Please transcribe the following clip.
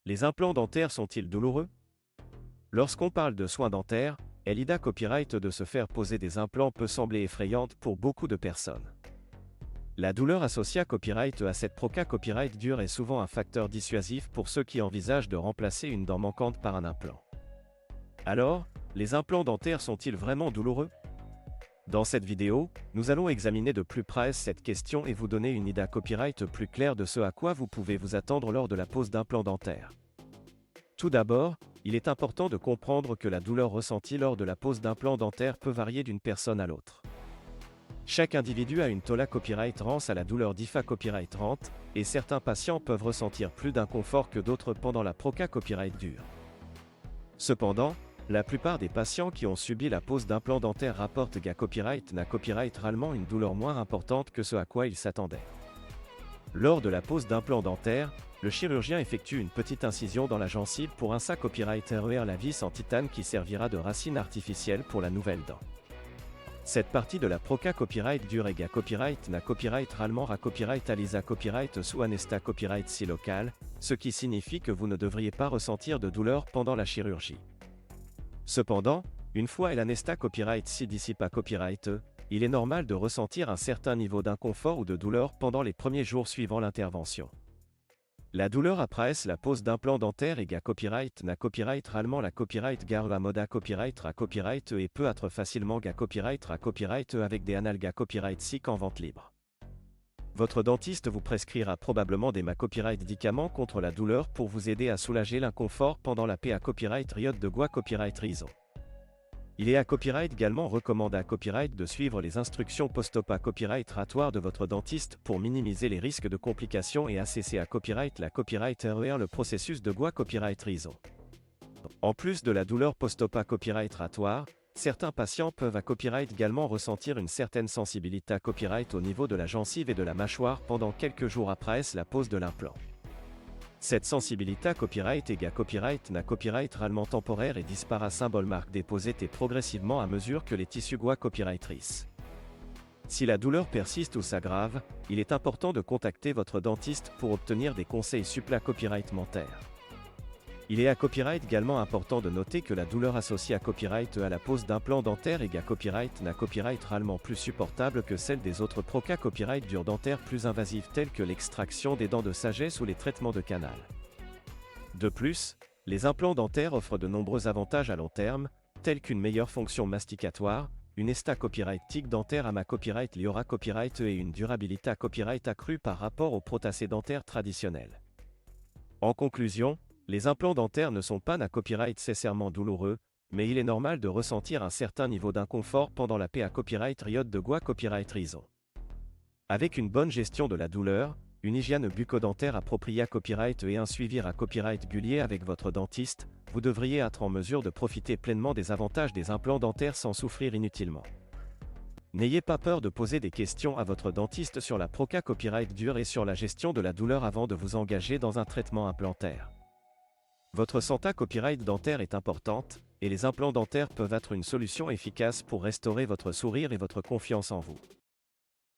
Les implants dentaires sont-ils douloureux? Lorsqu'on parle de soins dentaires, l'idée copyright de se faire poser des implants peut sembler effrayante pour beaucoup de personnes. La douleur associée à copyright à cette proca copyright dure est souvent un facteur dissuasif pour ceux qui envisagent de remplacer une dent manquante par un implant. Alors, les implants dentaires sont-ils vraiment douloureux? Dans cette vidéo, nous allons examiner de plus près cette question et vous donner une idée copyright plus claire de ce à quoi vous pouvez vous attendre lors de la pose d'implants dentaires. Tout d'abord, il est important de comprendre que la douleur ressentie lors de la pose d'implants dentaires peut varier d'une personne à l'autre. Chaque individu a une tola copyright rance à la douleur d'IFA copyright rente, et certains patients peuvent ressentir plus d'inconfort que d'autres pendant la proca copyright dure. Cependant, la plupart des patients qui ont subi la pose d'implants dentaires rapportent qu'à copyright n'a copyright réellement une douleur moins importante que ce à quoi ils s'attendaient. Lors de la pose d'implants dentaires, le chirurgien effectue une petite incision dans la gencive pour un sac copyright RER la vis en titane qui servira de racine artificielle pour la nouvelle dent. Cette partie de la proca copyright dure ega copyright n'a copyright réellement ra copyright alisa copyright sous anesta copyright si local, ce qui signifie que vous ne devriez pas ressentir de douleur pendant la chirurgie. Cependant, une fois l'anesta copyright si dissipa copyright, il est normal de ressentir un certain niveau d'inconfort ou de douleur pendant les premiers jours suivant l'intervention. La douleur après la pose d'implant dentaire ega copyright n'a copyright réellement la copyright garra moda copyright ra copyright et peut être facilement ga copyright ra copyright avec des analga copyright sick en vente libre. Votre dentiste vous prescrira probablement des copyright médicaments contre la douleur pour vous aider à soulager l'inconfort pendant la PA copyright riot de gua copyright riso. Il est à copyright également recommande à copyright de suivre les instructions post-op copyright ratoire de votre dentiste pour minimiser les risques de complications et ACC à copyright la copyright RER le processus de gua copyright riso. En plus de la douleur post-op copyright ratoire, certains patients peuvent à copyright également ressentir une certaine sensibilité à copyright au niveau de la gencive et de la mâchoire pendant quelques jours après la pose de l'implant. Cette sensibilité à copyright ega copyright n'a copyright réellement temporaire et dispara symbole marque déposée et progressivement à mesure que les tissus gua copyright rissent. Si la douleur persiste ou s'aggrave, il est important de contacter votre dentiste pour obtenir des conseils suppla copyright mentaires. Il est à copyright également important de noter que la douleur associée à copyright à la pose d'implant dentaire ega copyright n'a copyright réellement plus supportable que celle des autres proca copyright dures dentaires plus invasives telles que l'extraction des dents de sagesse ou les traitements de canal. De plus, les implants dentaires offrent de nombreux avantages à long terme, tels qu'une meilleure fonction masticatoire, une esta copyright tic dentaire à ma copyright liora copyright et une durabilité à copyright accrue par rapport aux protacés dentaires traditionnels. En conclusion, les implants dentaires ne sont pas na copyright nécessairement douloureux, mais il est normal de ressentir un certain niveau d'inconfort pendant la PA copyright riot de gua copyright riso. Avec une bonne gestion de la douleur, une hygiène bucco-dentaire appropriée à copyright et un suivi à copyright régulier avec votre dentiste, vous devriez être en mesure de profiter pleinement des avantages des implants dentaires sans souffrir inutilement. N'ayez pas peur de poser des questions à votre dentiste sur la proca copyright dure et sur la gestion de la douleur avant de vous engager dans un traitement implantaire. Votre santé copyright dentaire est importante, et les implants dentaires peuvent être une solution efficace pour restaurer votre sourire et votre confiance en vous.